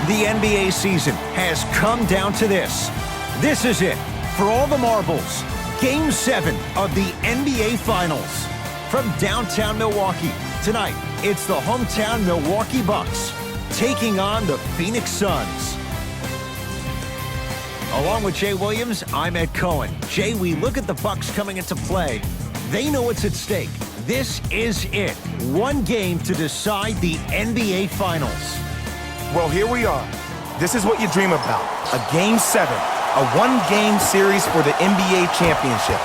The NBA season has come down to this. This is it. For all the marbles, Game 7 of the NBA Finals. From downtown Milwaukee, tonight, it's the hometown Milwaukee Bucks taking on the Phoenix Suns. Along with Jay Williams, I'm Ed Cohen. Jay, we look at the Bucks coming into play. They know what's at stake. This is it. One game to decide the NBA Finals. Well, here we are. This is what you dream about. A Game 7, a one-game series for the NBA championship.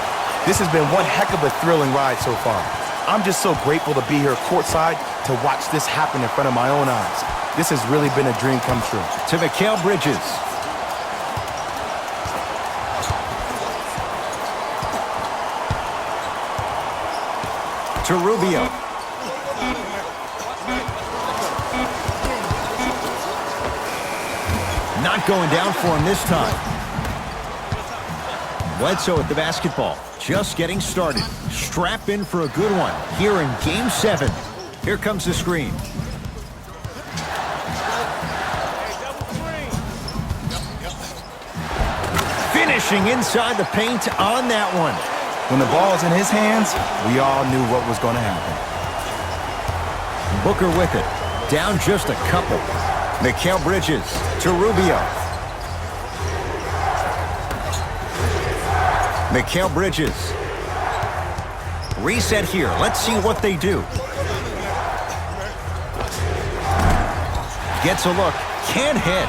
This has been one heck of a thrilling ride so far. I'm just so grateful to be here courtside to watch this happen in front of my own eyes. This has really been a dream come true. To Mikal Bridges. To Rubio. Not going down for him this time. Bledsoe at the basketball. Just getting started. Strap in for a good one here in Game 7. Here comes the screen. Finishing inside the paint on that one. When the ball's in his hands, we all knew what was going to happen. Booker with it. Down just a couple. Mikal Bridges to Rubio. Mikal Bridges. Reset here. Let's see what they do. Gets a look. Can't hit.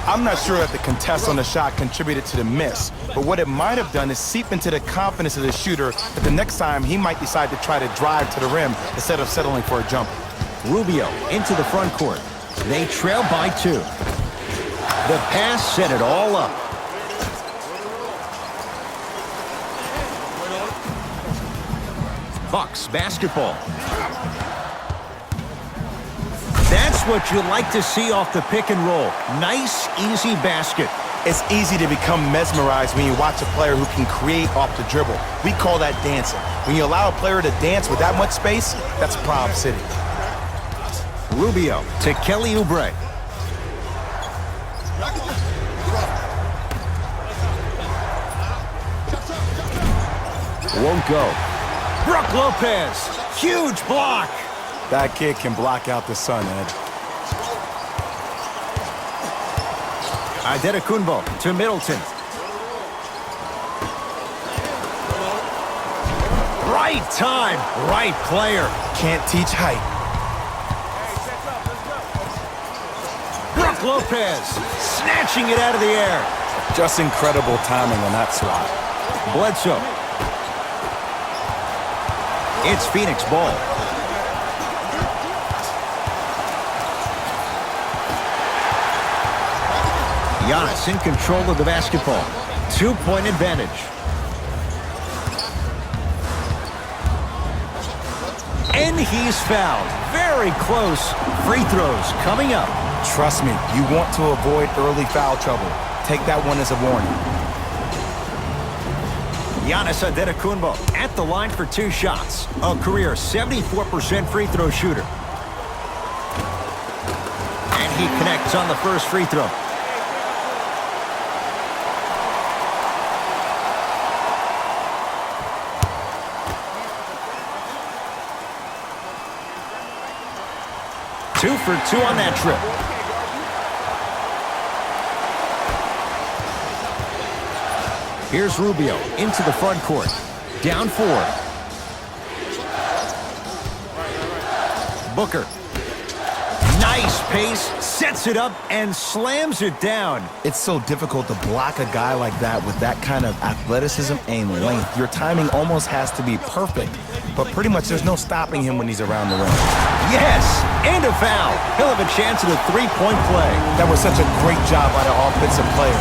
I'm not sure that the contest on the shot contributed to the miss, but what it might have done is seep into the confidence of the shooter that the next time he might decide to try to drive to the rim instead of settling for a jumper. Rubio into the front court. They trail by 2. The pass set it all up. Bucks basketball. That's what you like to see off the pick and roll. Nice, easy basket. It's easy to become mesmerized when you watch a player who can create off the dribble. We call that dancing. When you allow a player to dance with that much space, that's Prob City. Rubio to Kelly Oubre. Won't go. Brook Lopez. Huge block. That kid can block out the sun, Ed. Adetokunbo to Middleton. Right time, right player. Can't teach height. Brook Lopez snatching it out of the air. Just incredible timing on that swat. Bledsoe. It's Phoenix ball. Giannis in control of the basketball. 2-point advantage. And he's fouled. Very close. Free throws coming up. Trust me, you want to avoid early foul trouble. Take that one as a warning. Giannis Adetokunbo at the line for 2 shots. A career 74% free throw shooter. And he connects on the first free throw. Two for 2 on that trip. Here's Rubio into the front court. Down 4. Booker. Nice pace. Sets it up and slams it down. It's so difficult to block a guy like that with that kind of athleticism and length. Your timing almost has to be perfect, but pretty much there's no stopping him when he's around the rim. Yes, and a foul. He'll have a chance at a 3-point play. That was such a great job by the offensive player.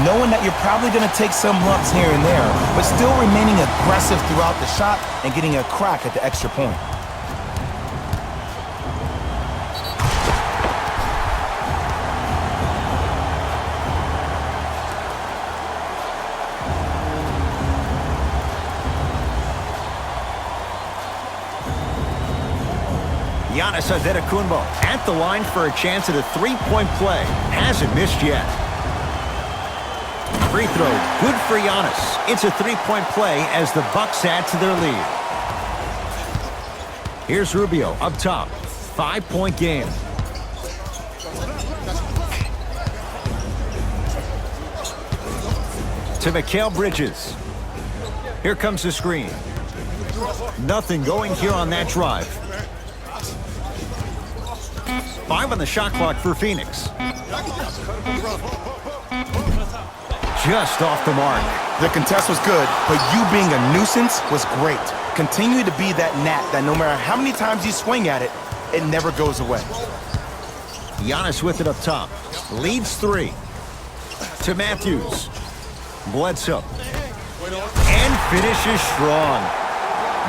Knowing that you're probably going to take some lumps here and there, but still remaining aggressive throughout the shot and getting a crack at the extra point. Giannis Antetokounmpo at the line for a chance at a three-point play. Hasn't missed yet. Free throw, good for Giannis. It's a three-point play as the Bucks add to their lead. Here's Rubio up top. 5-point game. To Mikal Bridges. Here comes the screen. Nothing going here on that drive. 5 on the shot clock for Phoenix. Just off the mark. The contest was good, but you being a nuisance was great. Continue to be that gnat that no matter how many times you swing at it, it never goes away. Giannis with it up top. Leads 3. To Matthews. Bledsoe. And finishes strong.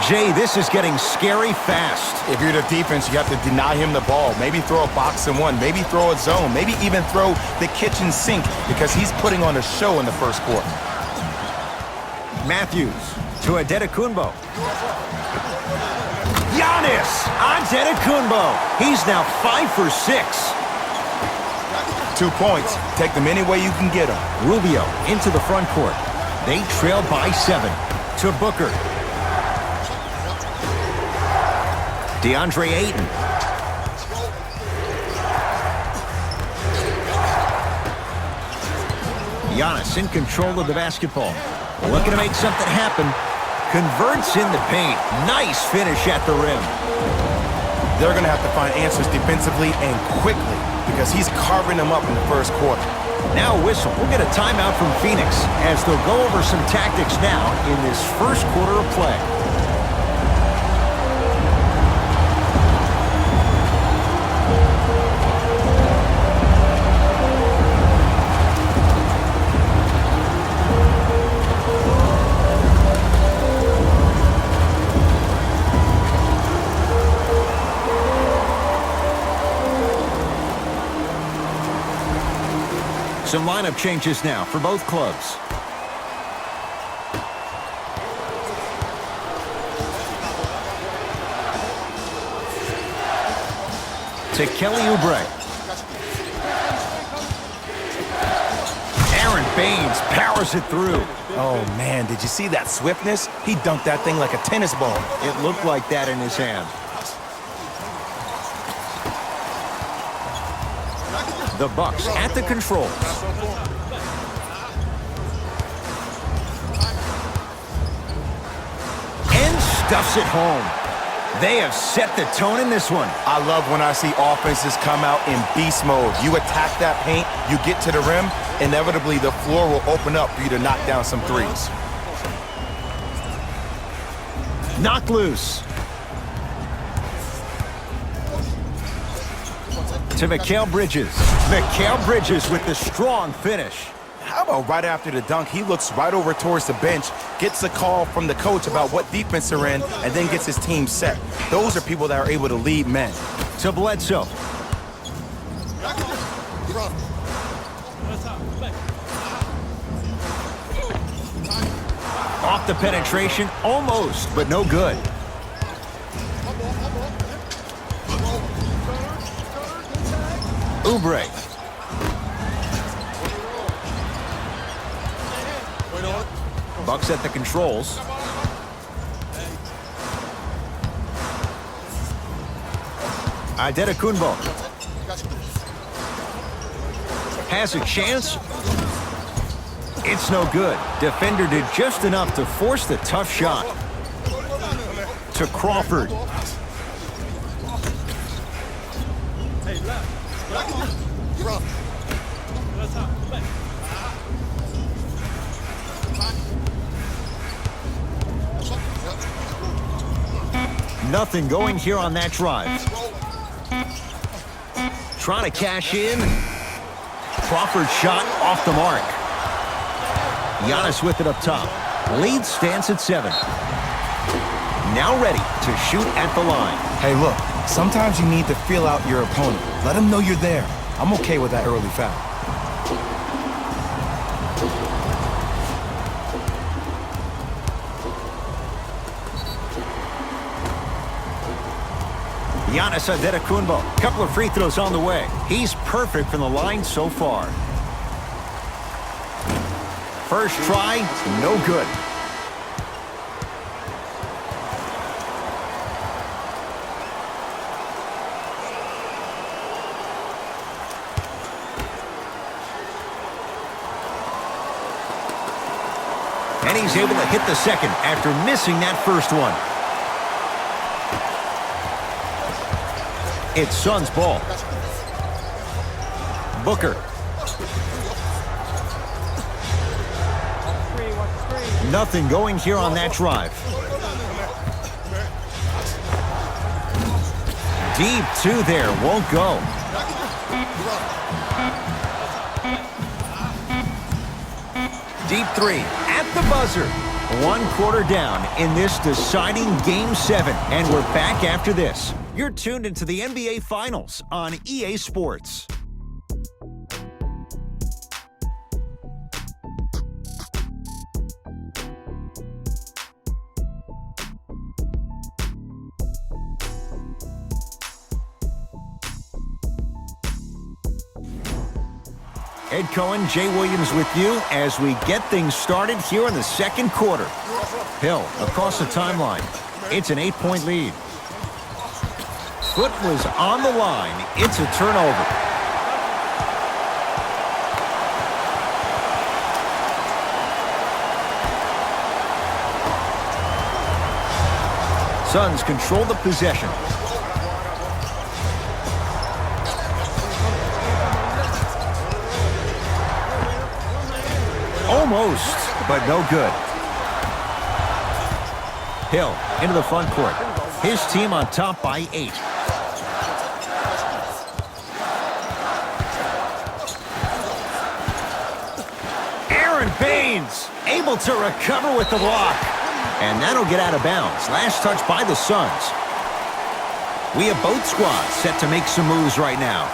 Jay, this is getting scary fast. If you're the defense, you have to deny him the ball. Maybe throw a box and one. Maybe throw a zone. Maybe even throw the kitchen sink because he's putting on a show in the first quarter. Matthews to Antetokounmpo. Giannis Antetokounmpo. He's now 5 for 6. 2 points. Take them any way you can get them. Rubio into the front court. They trail by 7. To Booker. DeAndre Ayton. Giannis in control of the basketball. Looking to make something happen. Converts in the paint. Nice finish at the rim. They're going to have to find answers defensively and quickly because he's carving them up in the first quarter. Now a whistle. We'll get a timeout from Phoenix as they'll go over some tactics now in this first quarter of play. Some lineup changes now for both clubs. To Kelly Oubre. Aaron Baines powers it through. Oh, man, did you see that swiftness? He dunked that thing like a tennis ball. It looked like that in his hand. The Bucks at the controls. And stuffs it home. They have set the tone in this one. I love when I see offenses come out in beast mode. You attack that paint, you get to the rim, inevitably the floor will open up for you to knock down some threes. Knocked loose. To Mikal Bridges. Mikal Bridges with the strong finish. How about right after the dunk, he looks right over towards the bench, gets a call from the coach about what defense they're in, and then gets his team set. Those are people that are able to lead men. To Bledsoe. Off the penetration, almost, but no good. Oubre. Bucks at the controls. Antetokounmpo. Has a chance. It's no good. Defender did just enough to force the tough shot. To Crawford. Nothing going here on that drive. Trying to cash in. Crawford shot off the mark. Giannis with it up top. Lead stands at 7. Now ready to shoot at the line. Hey, look, sometimes you need to feel out your opponent. Let them know you're there. I'm okay with that early foul. Giannis Antetokounmpo. Couple of free throws on the way. He's perfect from the line so far. First try, no good. And he's able to hit the second after missing that first one. It's Suns ball. Booker. Nothing going here on that drive. Deep two there, won't go. Deep three at the buzzer. 1 quarter down in this deciding Game 7. And we're back after this. You're tuned into the NBA Finals on EA Sports. Ed Cohen, Jay Williams with you as we get things started here in the second quarter. Hill across the timeline. It's an 8-point lead. Foot was on the line. It's a turnover. Suns control the possession. Almost, but no good. Hill into the front court. His team on top by 8. Baines able to recover with the block. And that'll get out of bounds. Last touch by the Suns. We have both squads set to make some moves right now.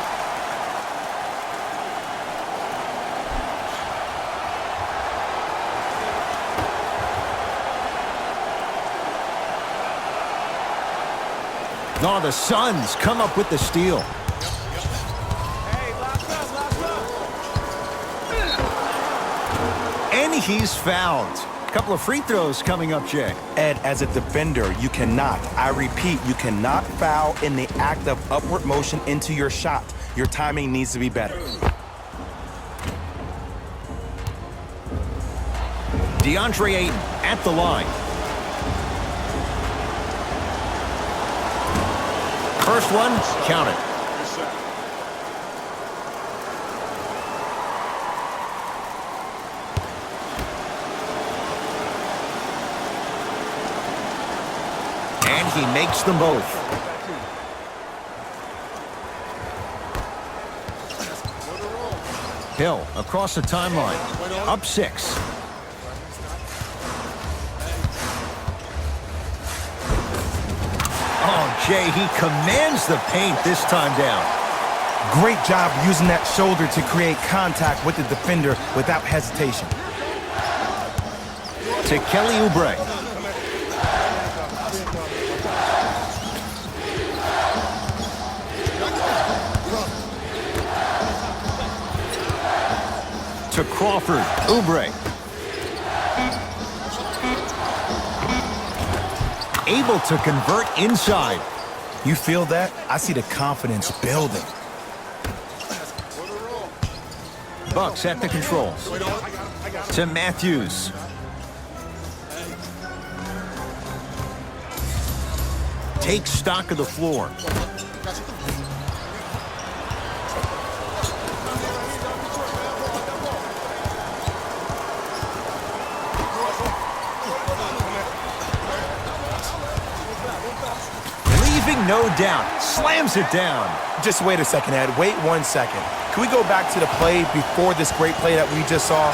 No, the Suns come up with the steal. And he's fouled. A couple of free throws coming up, Jay. Ed, as a defender, you cannot, I repeat, you cannot foul in the act of upward motion into your shot. Your timing needs to be better. DeAndre Ayton at the line. First one, count it. And he makes them both. Hill across the timeline. Up 6. Oh, Jay, he commands the paint this time down. Great job using that shoulder to create contact with the defender without hesitation. To Kelly Oubre. To Crawford. Oubre. Able to convert inside. You feel that? I see the confidence building. Bucks at the controls. To Matthews. Takes stock of the floor. Leaving no doubt. Slams it down. Just wait a second, Ed. Wait 1 second. Can we go back to the play before this great play that we just saw?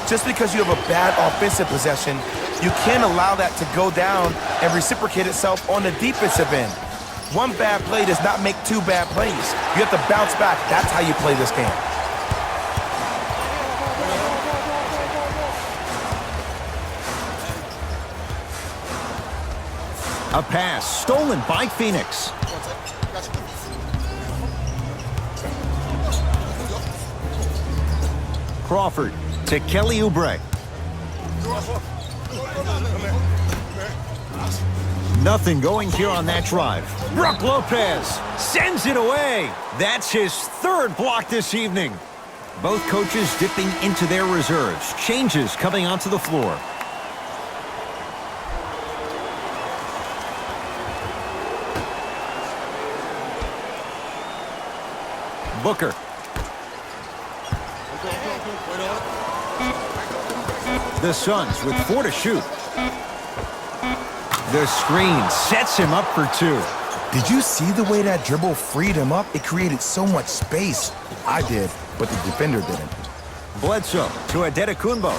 Just because you have a bad offensive possession, you can't allow that to go down and reciprocate itself on the defensive end. One bad play does not make 2 bad plays. You have to bounce back. That's how you play this game. A pass stolen by Phoenix. Crawford to Kelly Oubre. Nothing going here on that drive. Brook Lopez sends it away. That's his third block this evening. Both coaches dipping into their reserves. Changes coming onto the floor. Booker. The Suns with 4 to shoot. The screen sets him up for 2. Did you see the way that dribble freed him up? It created so much space. I did, but the defender didn't. Bledsoe to Adetokunbo.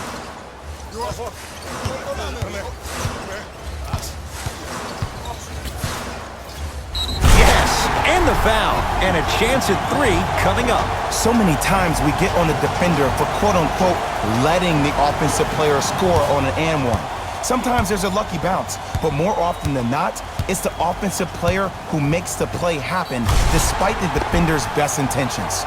Yes, and the foul. And a chance at 3 coming up. So many times we get on the defender for quote-unquote letting the offensive player score on an and one. Sometimes there's a lucky bounce, but more often than not, it's the offensive player who makes the play happen despite the defender's best intentions.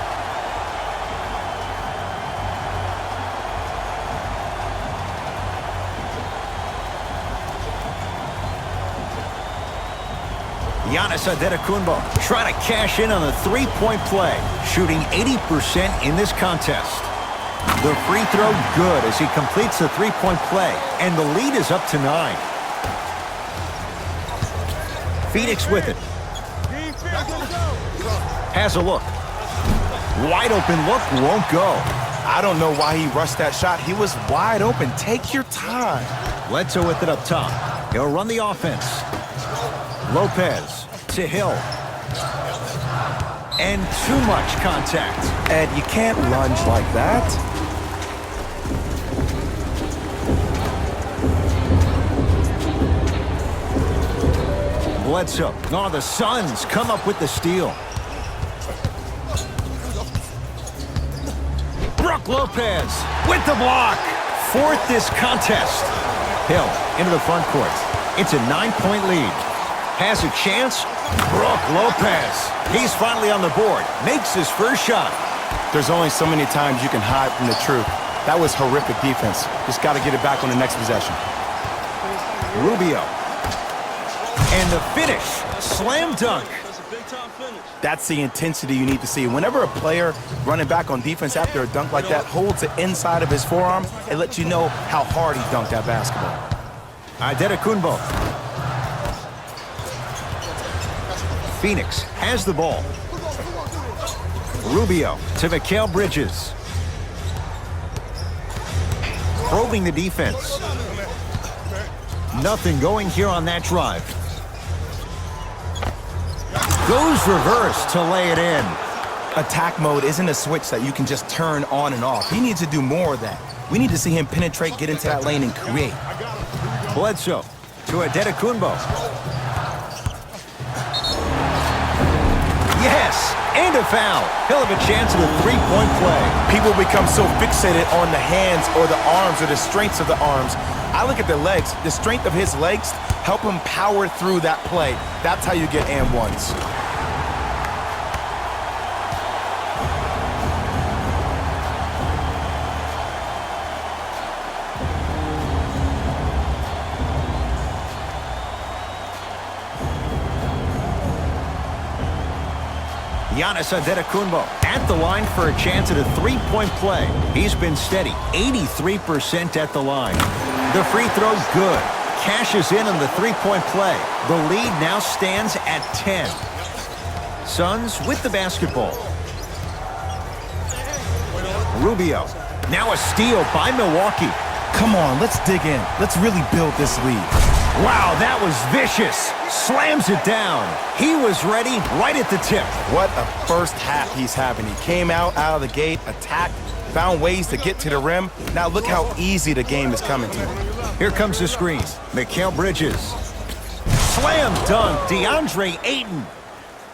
Giannis Adetokunbo trying to cash in on the three-point play, shooting 80% in this contest. The free throw good as he completes the three-point play, and the lead is up to 9. Phoenix with it. Has a look. Wide open look, won't go. I don't know why he rushed that shot. He was wide open. Take your time. Bledsoe with it up top. He'll run the offense. Lopez to Hill. And too much contact. Ed, you can't lunge like that. Bledsoe. Oh, the Suns come up with the steal. Brook Lopez with the block. 4th this contest. Hill into the front court. It's a 9-point lead. Has a chance. Brook Lopez. He's finally on the board. Makes his first shot. There's only so many times you can hide from the truth. That was horrific defense. Just got to get it back on the next possession. Rubio. And the finish. Slam dunk. That's the intensity you need to see. Whenever a player running back on defense after a dunk like that holds the inside of his forearm, it lets you know how hard he dunked that basketball. Adetokunbo. Phoenix has the ball. Rubio to Mikal Bridges. Probing the defense. Nothing going here on that drive. Goes reverse to lay it in. Attack mode isn't a switch that you can just turn on and off. He needs to do more of that. We need to see him penetrate, get into that lane, and create. Bledsoe to Adetokunbo. Yes, and a foul. He'll have a chance at a three-point play. People become so fixated on the hands or the arms or the strengths of the arms. I look at the legs. The strength of his legs help him power through that play. That's how you get and ones. Giannis Adetokunbo at the line for a chance at a three-point play. He's been steady, 83% at the line. The free throw good. Cashes in on the three-point play. The lead now stands at 10. Suns with the basketball. Rubio. Now a steal by Milwaukee. Come on, let's dig in. Let's really build this lead. Wow, that was vicious. Slams it down. He was ready right at the tip. What a first half he's having. He came out of the gate, attacked, found ways to get to the rim. Now look how easy the game is coming to him. Here comes the screen. Mikal Bridges. Slam dunk, DeAndre Ayton.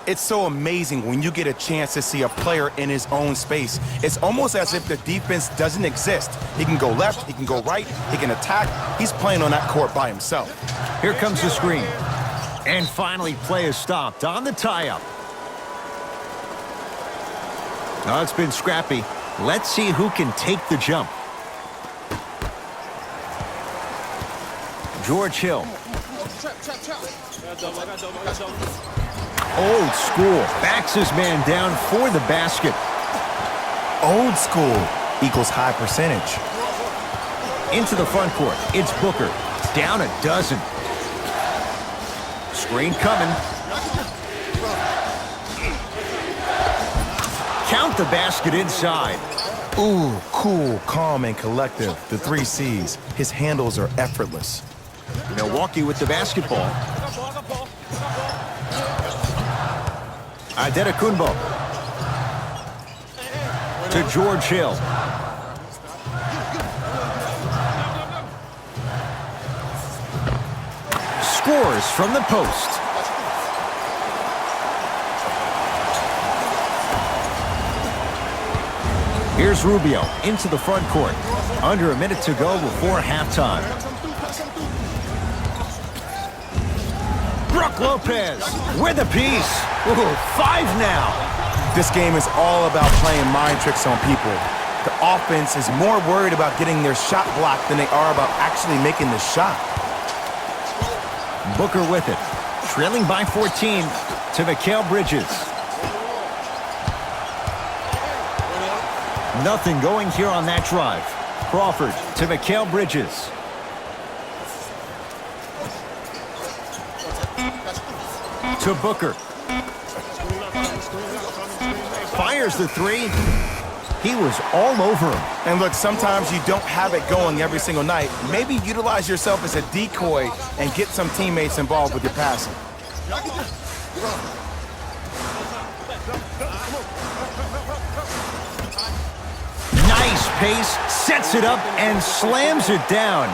It's so amazing when you get a chance to see a player in his own space. It's almost as if the defense doesn't exist. He can go left, he can go right, he can attack. He's playing on that court by himself. Here comes the screen. And finally, play is stopped on the tie-up. Oh, it's been scrappy. Let's see who can take the jump. George Hill. Old school. Backs his man down for the basket. Old school equals high percentage. Into the front court. It's Booker. Down a dozen. Screen coming. Count the basket inside. Ooh, cool, calm, and collective. The 3 C's. His handles are effortless. Milwaukee with the basketball. Adetokunbo. To George Hill. Scores from the post. Here's Rubio into the front court. Under a minute to go before halftime. Brook Lopez with a piece. Ooh, 5 now. This game is all about playing mind tricks on people. The offense is more worried about getting their shot blocked than they are about actually making the shot. Booker with it. Trailing by 14 to Mikal Bridges. Nothing going here on that drive. Crawford to Mikal Bridges. To Booker. Fires the 3. He was all over him. And look, sometimes you don't have it going every single night. Maybe utilize yourself as a decoy and get some teammates involved with your passing. Nice pace, sets it up, and slams it down.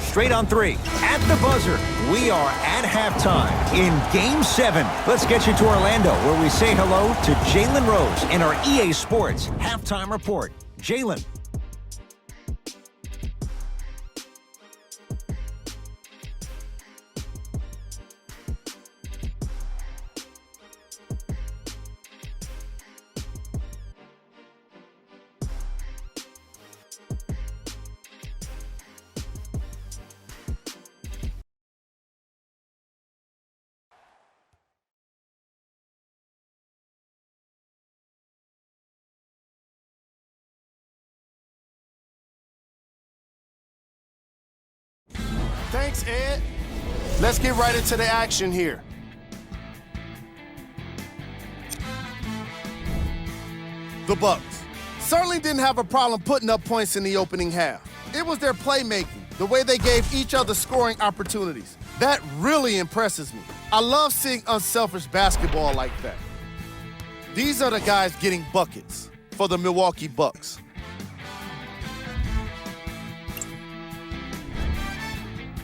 Straight on 3. At the buzzer, we are at halftime in Game 7. Let's get you to Orlando, where we say hello to Jalen Rose in our EA Sports Halftime Report. Jalen. Thanks, Ed. Let's get right into the action here. The Bucks certainly didn't have a problem putting up points in the opening half. It was their playmaking, the way they gave each other scoring opportunities. That really impresses me. I love seeing unselfish basketball like that. These are the guys getting buckets for the Milwaukee Bucks.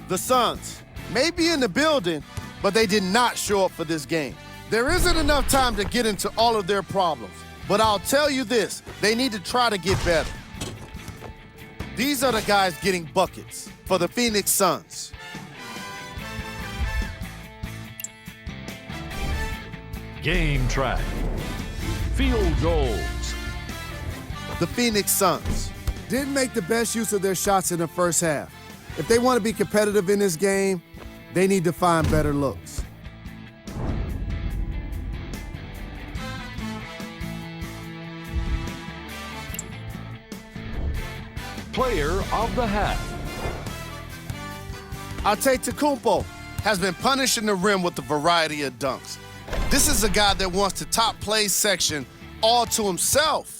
The Suns may be in the building, but they did not show up for this game. There isn't enough time to get into all of their problems, but I'll tell you this, they need to try to get better. These are the guys getting buckets for the Phoenix Suns. Game track. Field goals. The Phoenix Suns didn't make the best use of their shots in the first half. If they want to be competitive in this game, they need to find better looks. Player of the half. Antetokounmpo has been punishing the rim with a variety of dunks. This is a guy that wants the top play section all to himself.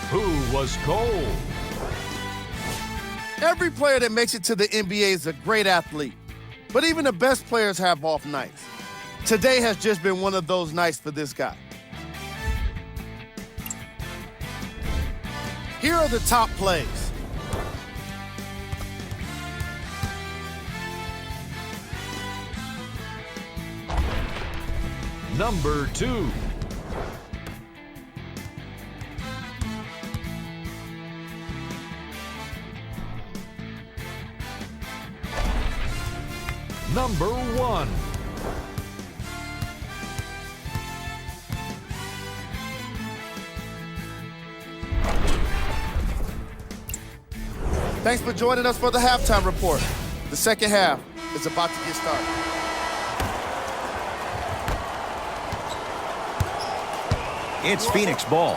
Who was cold? Every player that makes it to the NBA is a great athlete, but even the best players have off nights. Today has just been one of those nights for this guy. Here are the top plays. Number 2. number 1. Thanks for joining us for the halftime report. The second half is about to get started. It's Phoenix ball.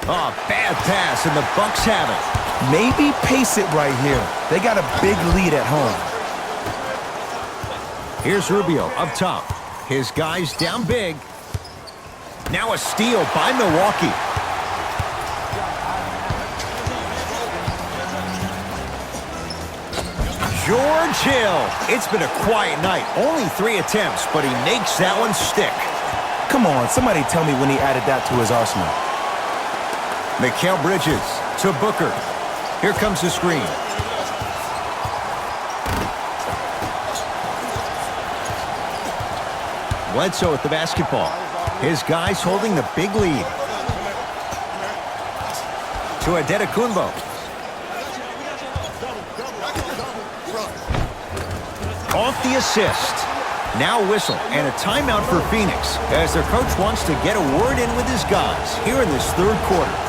Oh, bad pass, and the Bucks have it. Maybe pace it right here. They got a big lead at home. Here's Rubio up top. His guys down big. Now a steal by Milwaukee. George Hill. It's been a quiet night. Only 3 attempts, but he makes that one stick. Come on, somebody tell me when he added that to his arsenal. Mikal Bridges to Booker. Here comes the screen. Bledsoe with the basketball. His guys holding the big lead. To Adetokunbo. Off the assist. Now whistle and a timeout for Phoenix as their coach wants to get a word in with his guys here in this third quarter.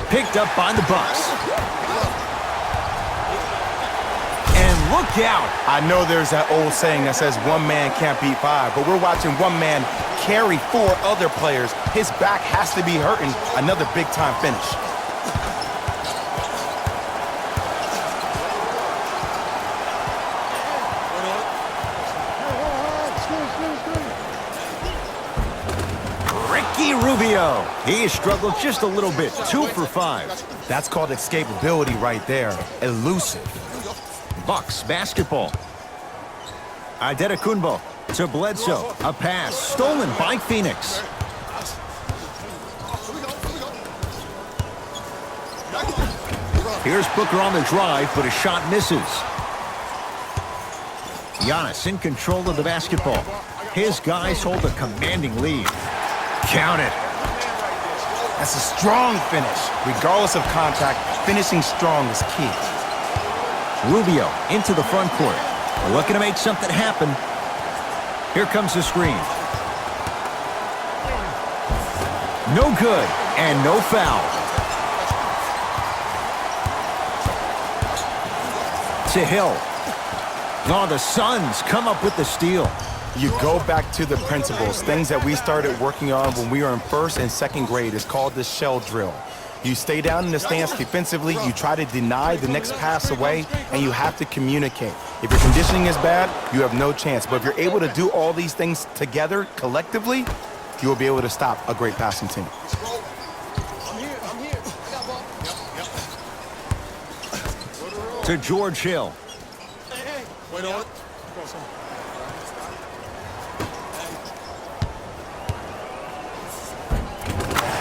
Picked up by the Bucks. And look out. I know there's that old saying that says one man can't beat 5, but we're watching one man carry 4 other players. His back has to be hurting. Another big-time finish. Rubio. He struggled just a little bit. 2 for 5. That's called escapability right there. Elusive. Bucks basketball. Adetokunbo to Bledsoe. A pass stolen by Phoenix. Here's Booker on the drive, but a shot misses. Giannis in control of the basketball. His guys hold a commanding lead. Count it. That's a strong finish. Regardless of contact, finishing strong is key. Rubio into the front court. Looking to make something happen. Here comes the screen. No good, and no foul. To Hill. Oh, the Suns come up with the steal. You go back to the principles, things that we started working on when we were in 1st and 2nd grade. It's called the shell drill. You stay down in the stance defensively, you try to deny the next pass away, and you have to communicate. If your conditioning is bad, you have no chance. But if you're able to do all these things together, collectively, you will be able to stop a great passing team. To George Hill. Wait on it.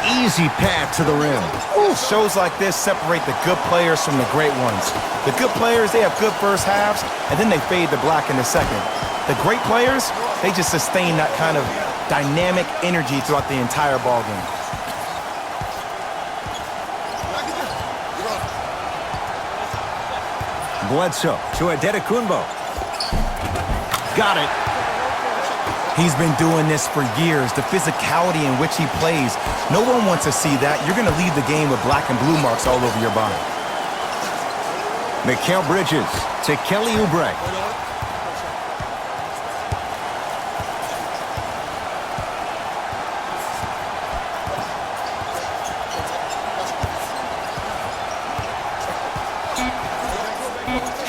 Easy path to the rim. Ooh, shows like this separate the good players from the great ones. The good players, they have good first halves, and then they fade to black in the second. The great players, they just sustain that kind of dynamic energy throughout the entire ball game. Bledsoe to Adetokunbo. Got it. He's been doing this for years, the physicality in which he plays. No one wants to see that. You're going to leave the game with black and blue marks all over your body. Mikal Bridges to Kelly Oubre.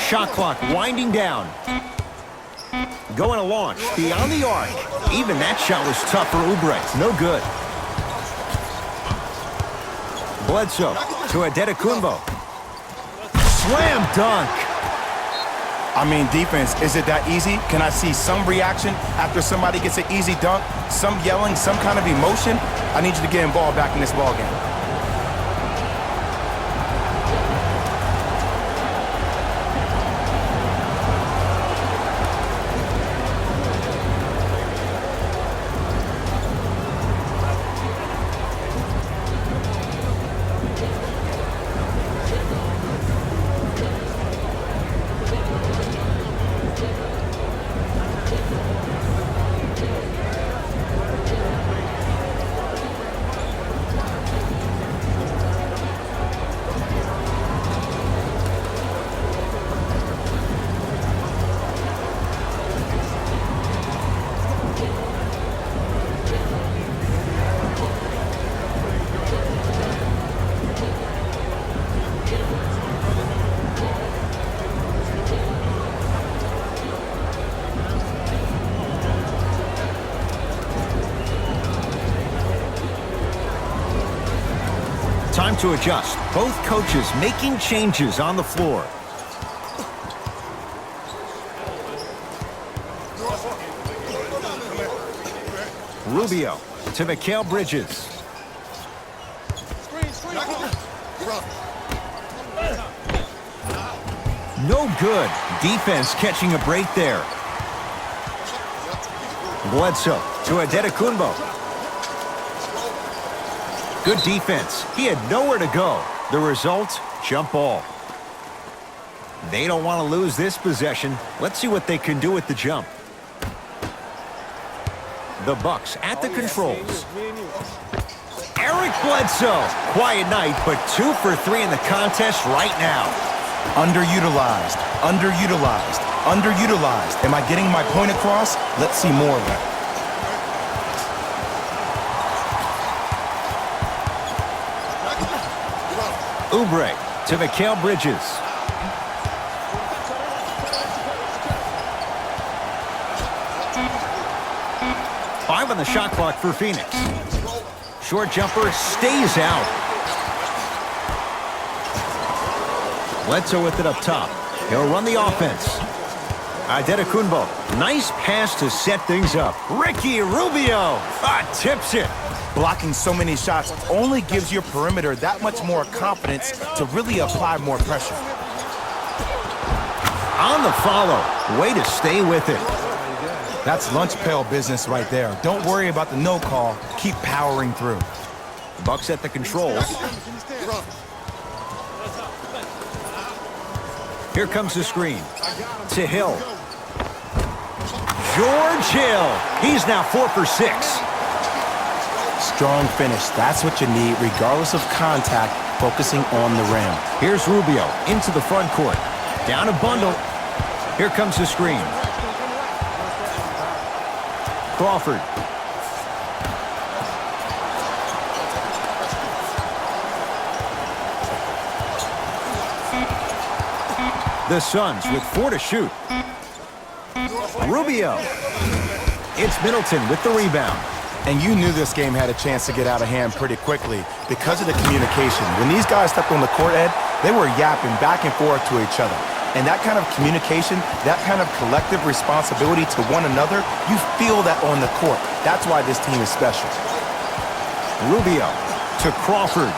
Shot clock winding down. Going to launch beyond the arc. Even that shot was tough for Oubre. No good. Bledsoe to Adetokunbo. slam dunk. I mean, defense, is it that easy? Can I see some reaction after somebody gets an easy dunk? Some yelling, some kind of emotion? I need you to get involved back in this ball game. Time to adjust. Both coaches making changes on the floor. Rubio to Mikal Bridges. No good. Defense catching a break there. Bledsoe to Adetokunbo. Good defense. He had nowhere to go. The result, jump ball. They don't want to lose this possession. Let's see what they can do with the jump. The Bucks at the controls. Eric Bledsoe. Quiet night, but 2 for 3 in the contest right now. Underutilized, underutilized, underutilized. Am I getting my point across? Let's see more of that. Oubre to Mikal Bridges. Five on the shot clock for Phoenix. Short jumper stays out. Bledsoe with it up top. He'll run the offense. Adetokunbo. Nice pass to set things up. Ricky Rubio tips it. Blocking so many shots only gives your perimeter that much more confidence to really apply more pressure. On the follow. Way to stay with it. That's lunch pail business right there. Don't worry about the no call. Keep powering through. Bucks at the controls. Here comes the screen. To Hill. George Hill. He's now 4 for 6. Strong finish. That's what you need, regardless of contact, focusing on the rim. Here's Rubio into the front court. Down a bundle. Here comes the screen. Crawford. The Suns with 4 to shoot. Rubio. It's Middleton with the rebound. And you knew this game had a chance to get out of hand pretty quickly because of the communication. When these guys stepped on the court, Ed, they were yapping back and forth to each other. And that kind of communication, that kind of collective responsibility to one another, you feel that on the court. That's why this team is special. Rubio to Crawford.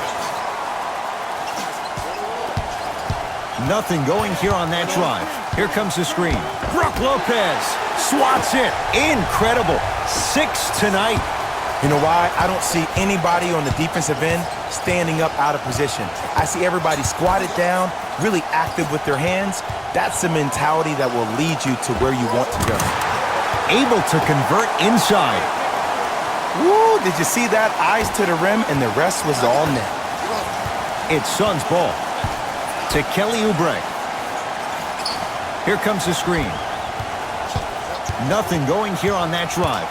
Nothing going here on that drive. Here comes the screen. Brook Lopez swats it. Incredible. 6 tonight. You know why? I don't see anybody on the defensive end standing up out of position. I see everybody squatted down, really active with their hands. That's the mentality that will lead you to where you want to go. Able to convert inside. Woo! Did you see that? Eyes to the rim, and the rest was all net. It's Suns ball. To Kelly Oubre. Here comes the screen. Nothing going here on that drive.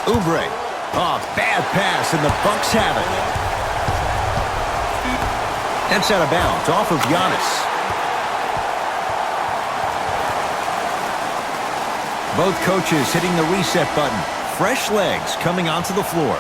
Oubre. Bad pass, and the Bucks have it. That's out of bounds, off of Giannis. Both coaches hitting the reset button. Fresh legs coming onto the floor.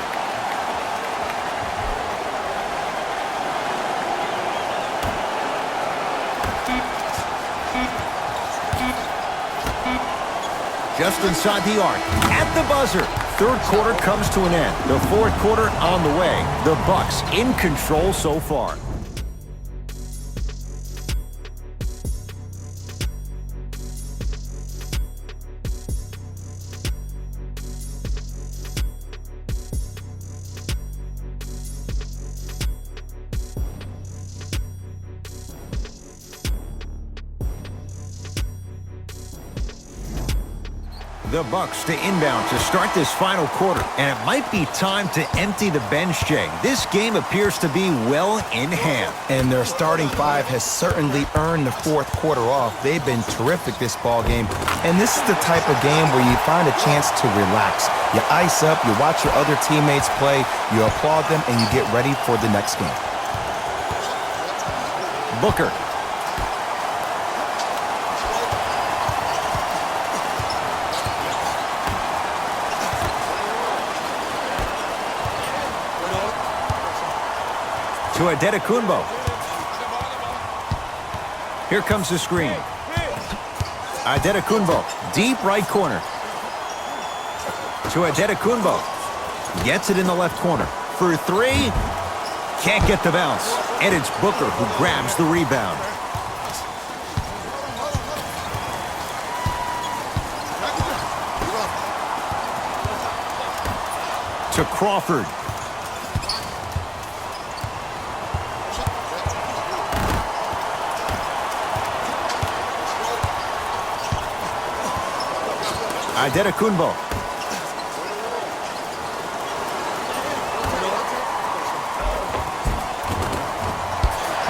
just inside the arc, at the buzzer. Third quarter comes to an end. The fourth quarter on the way. The Bucks in control so far. The Bucks to inbound to start this final quarter, and it might be time to empty the bench, Jay. This game appears to be well in hand. And their starting five has certainly earned the fourth quarter off. They've been terrific this ball game. And this is the type of game where you find a chance to relax. You ice up, you watch your other teammates play, you applaud them, and you get ready for the next game. Booker. To Adetokunbo. Here comes the screen. Adetokunbo, deep right corner. To Adetokunbo. Gets it in the left corner. For three. Can't get the bounce. And it's Booker who grabs the rebound. To Crawford. Adetokunbo.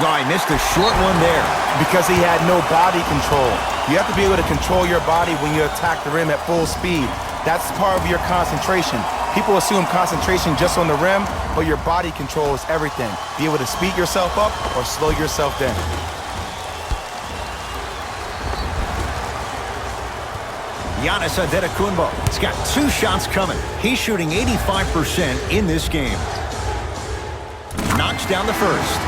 Oh, he missed a short one there. Because he had no body control. You have to be able to control your body when you attack the rim at full speed. That's part of your concentration. People assume concentration just on the rim, but your body control is everything. Be able to speed yourself up or slow yourself down. Giannis Adetokunbo. He's got two shots coming. He's shooting 85% in this game. Knocks down the first.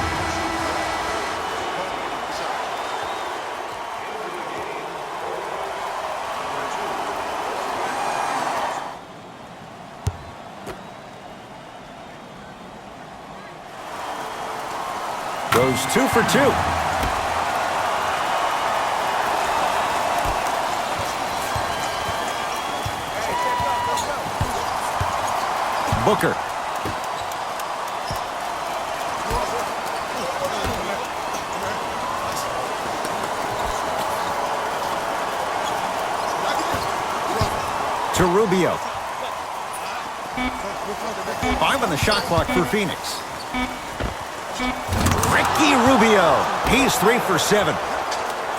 Goes 2 for 2. Booker. To Rubio. 5 on the shot clock for Phoenix. Ricky Rubio. He's 3 for 7.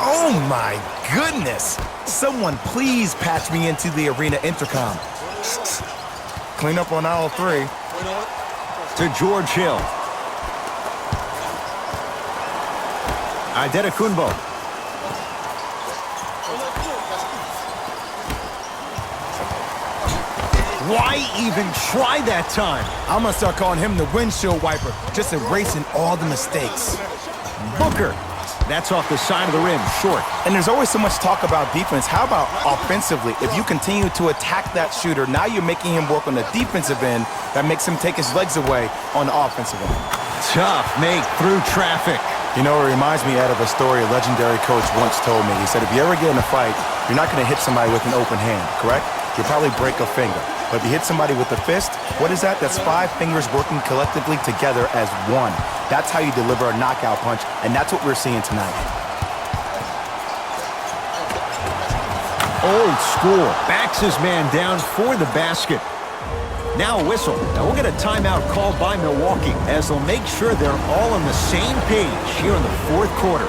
Oh my goodness! Someone please patch me into the arena intercom. Clean up on aisle 3. To George Hill. Adetokunbo. Why even try that time? I'm gonna start calling him the windshield wiper, just erasing all the mistakes. Booker. That's off the side of the rim, short. And there's always so much talk about defense. How about offensively? If you continue to attack that shooter, now you're making him work on the defensive end. That makes him take his legs away on the offensive end. Tough make through traffic. You know, it reminds me out of a story a legendary coach once told me. He said, if you ever get in a fight, you're not going to hit somebody with an open hand, correct? You'll probably break a finger. But if you hit somebody with a fist, what is that? That's 5 fingers working collectively together as one. That's how you deliver a knockout punch, and that's what we're seeing tonight. Old school. Backs his man down for the basket. Now a whistle. Now we'll get a timeout called by Milwaukee as they'll make sure they're all on the same page here in the fourth quarter.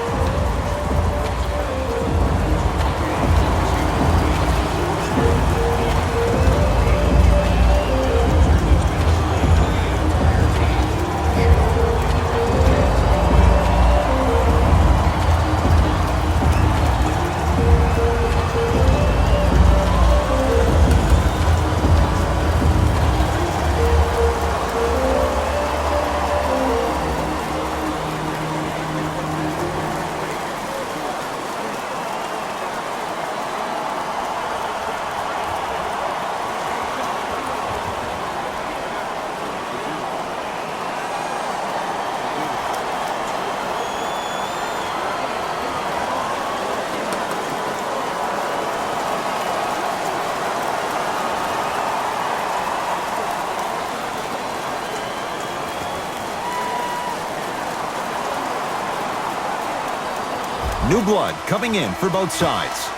New blood coming in for both sides.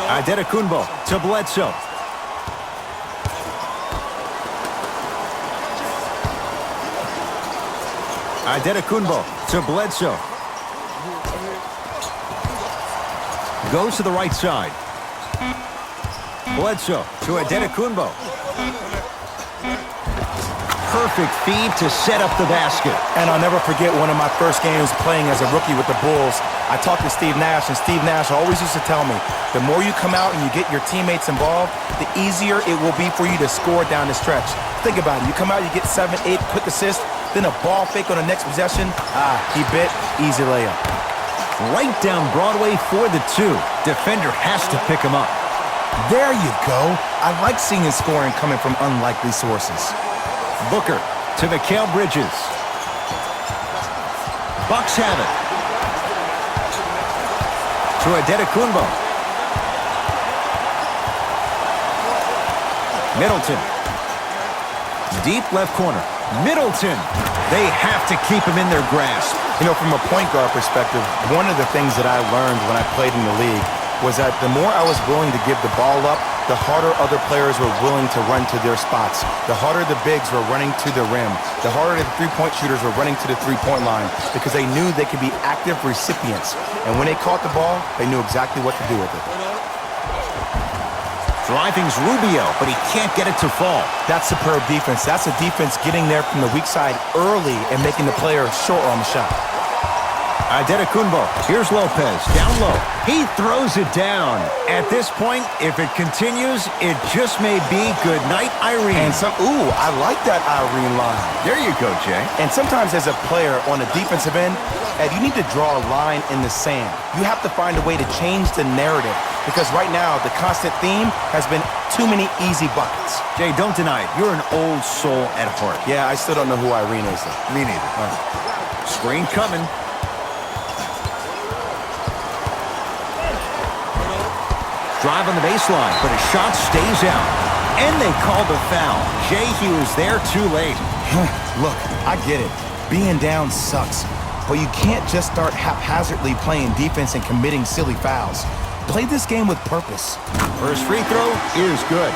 Adetokunbo to Bledsoe. Adetokunbo to Bledsoe. Goes to the right side. Bledsoe to Adetokunbo. Perfect feed to set up the basket. And I'll never forget one of my first games playing as a rookie with the Bulls. I talked to Steve Nash, and Steve Nash always used to tell me, the more you come out and you get your teammates involved, the easier it will be for you to score down the stretch. Think about it. You come out, you get 7, 8 quick assists, then a ball fake on the next possession. He bit, easy layup. Right down Broadway for the 2. Defender has to pick him up. There you go. I like seeing his scoring coming from unlikely sources. Booker to Mikal Bridges. Bucks have it. To Adetokunbo. Middleton. Deep left corner. Middleton. They have to keep him in their grasp. You know, from a point guard perspective, one of the things that I learned when I played in the league was that the more I was willing to give the ball up, the harder other players were willing to run to their spots. The harder the bigs were running to the rim. The harder the three-point shooters were running to the three-point line because they knew they could be active recipients. And when they caught the ball, they knew exactly what to do with it. Driving's Rubio, but he can't get it to fall. That's superb defense. That's a defense getting there from the weak side early and making the player short on the shot. Adetokunbo. Here's Lopez. Down low. He throws it down. At this point, if it continues, it just may be good night, Irene. And I like that Irene line. There you go, Jay. And sometimes as a player on the defensive end, Ed, you need to draw a line in the sand. You have to find a way to change the narrative because right now the constant theme has been too many easy buckets. Jay, don't deny it. You're an old soul at heart. Yeah, I still don't know who Irene is, though. Me neither. Screen coming. Drive on the baseline, but his shot stays out. And they called a foul. Jay, he was there too late. Look, I get it. Being down sucks. But you can't just start haphazardly playing defense and committing silly fouls. Play this game with purpose. First free throw is good.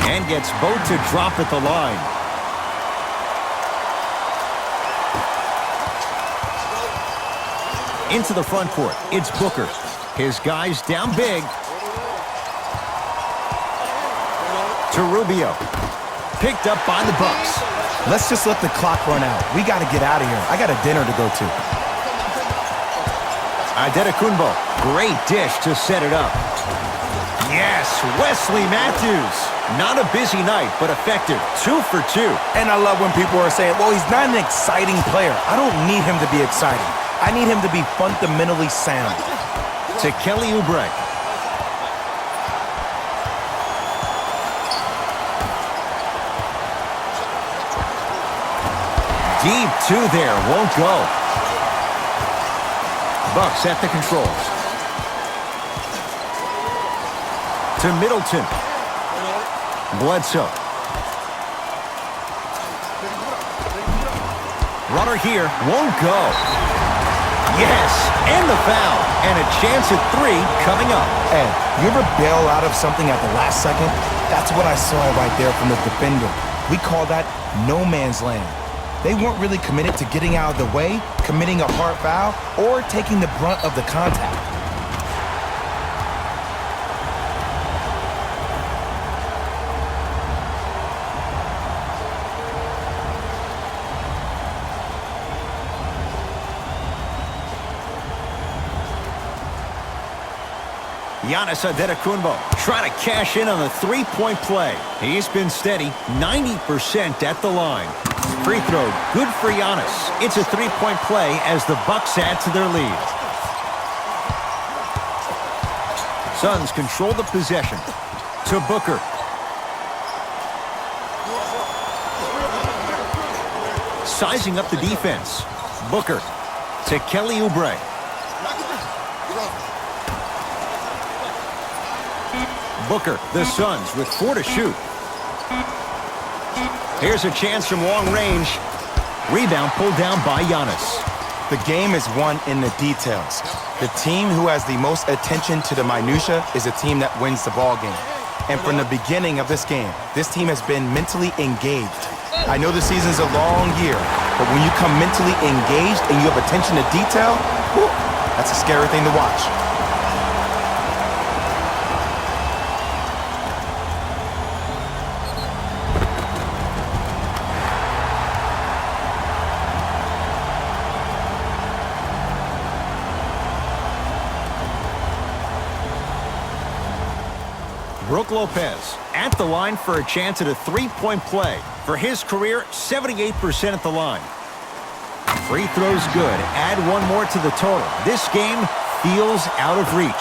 And gets both to drop at the line. Into the front court, it's Booker. His guys down big. To Rubio. Picked up by the Bucks. Let's just let the clock run out. We got to get out of here. I got a dinner to go to. Adetokunbo. Great dish to set it up. Yes, Wesley Matthews. Not a busy night, but effective. 2 for 2. And I love when people are saying, well, he's not an exciting player. I don't need him to be exciting. I need him to be fundamentally sound. To Kelly Oubre. Deep 2 there, won't go. Bucks at the controls. To Middleton. Bledsoe. Runner here, won't go. Yes, and the foul. And a chance at 3 coming up. Ed, you ever bail out of something at the last second? That's what I saw right there from the defender. We call that no man's land. They weren't really committed to getting out of the way, committing a hard foul, or taking the brunt of the contact. Giannis Adetokunbo trying to cash in on the three-point play. He's been steady, 90% at the line. Free throw, good for Giannis. It's a three-point play as the Bucks add to their lead. Suns control the possession. To Booker. Sizing up the defense. Booker. to Kelly Oubre. Booker, the Suns with 4 to shoot. Here's a chance from long range. Rebound pulled down by Giannis. The game is won in the details. The team who has the most attention to the minutia is the team that wins the ball game. And from the beginning of this game, this team has been mentally engaged. I know the season's a long year, but when you come mentally engaged and you have attention to detail, whew, that's a scary thing to watch. Brook Lopez at the line for a chance at a three-point play. For his career, 78% at the line. Free throws good. Add one more to the total. This game feels out of reach.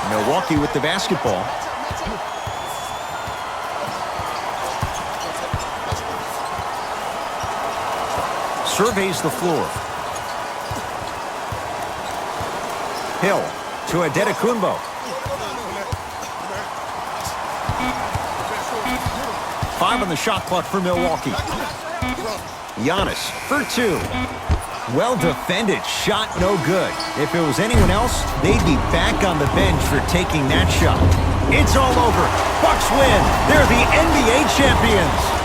Milwaukee with the basketball. Surveys the floor. Hill to Adetokunbo. Five on the shot clock for Milwaukee. Giannis for 2. Well defended, shot no good. If it was anyone else, they'd be back on the bench for taking that shot. It's all over. Bucks win. They're the NBA champions.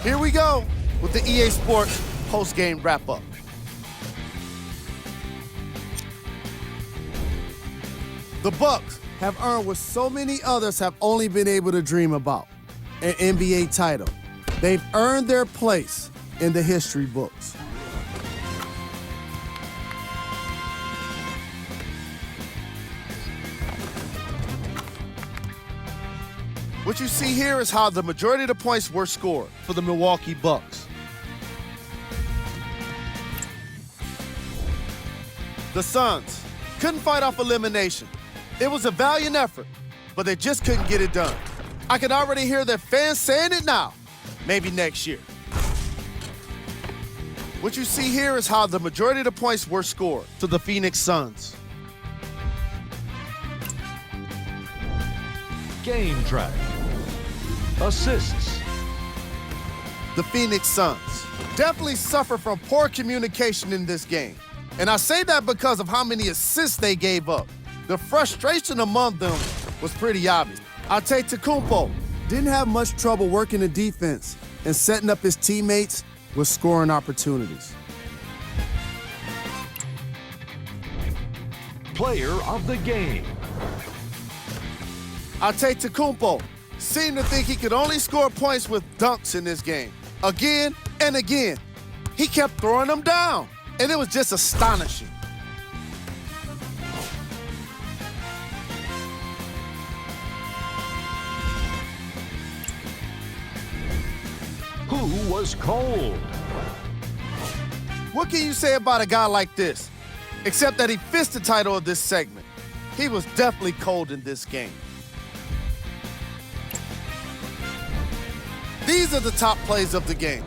Here we go with the EA Sports post-game wrap-up. The Bucks have earned what so many others have only been able to dream about, an NBA title. They've earned their place in the history books. What you see here is how the majority of the points were scored for the Milwaukee Bucks. The Suns couldn't fight off elimination. It was a valiant effort, but they just couldn't get it done. I can already hear their fans saying it now, maybe next year. What you see here is how the majority of the points were scored to the Phoenix Suns. Game track. Assists. The Phoenix Suns definitely suffer from poor communication in this game. And I say that because of how many assists they gave up. The frustration among them was pretty obvious. Antetokounmpo didn't have much trouble working the defense and setting up his teammates with scoring opportunities. Player of the game. Antetokounmpo seemed to think he could only score points with dunks in this game. Again and again, he kept throwing them down, and it was just astonishing. Who was cold? What can you say about a guy like this? Except that he fits the title of this segment. He was definitely cold in this game. These are the top plays of the game.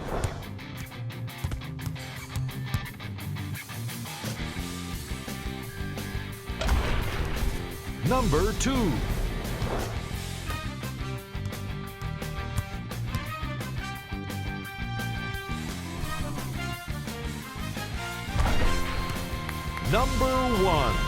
Number 2. Number 1.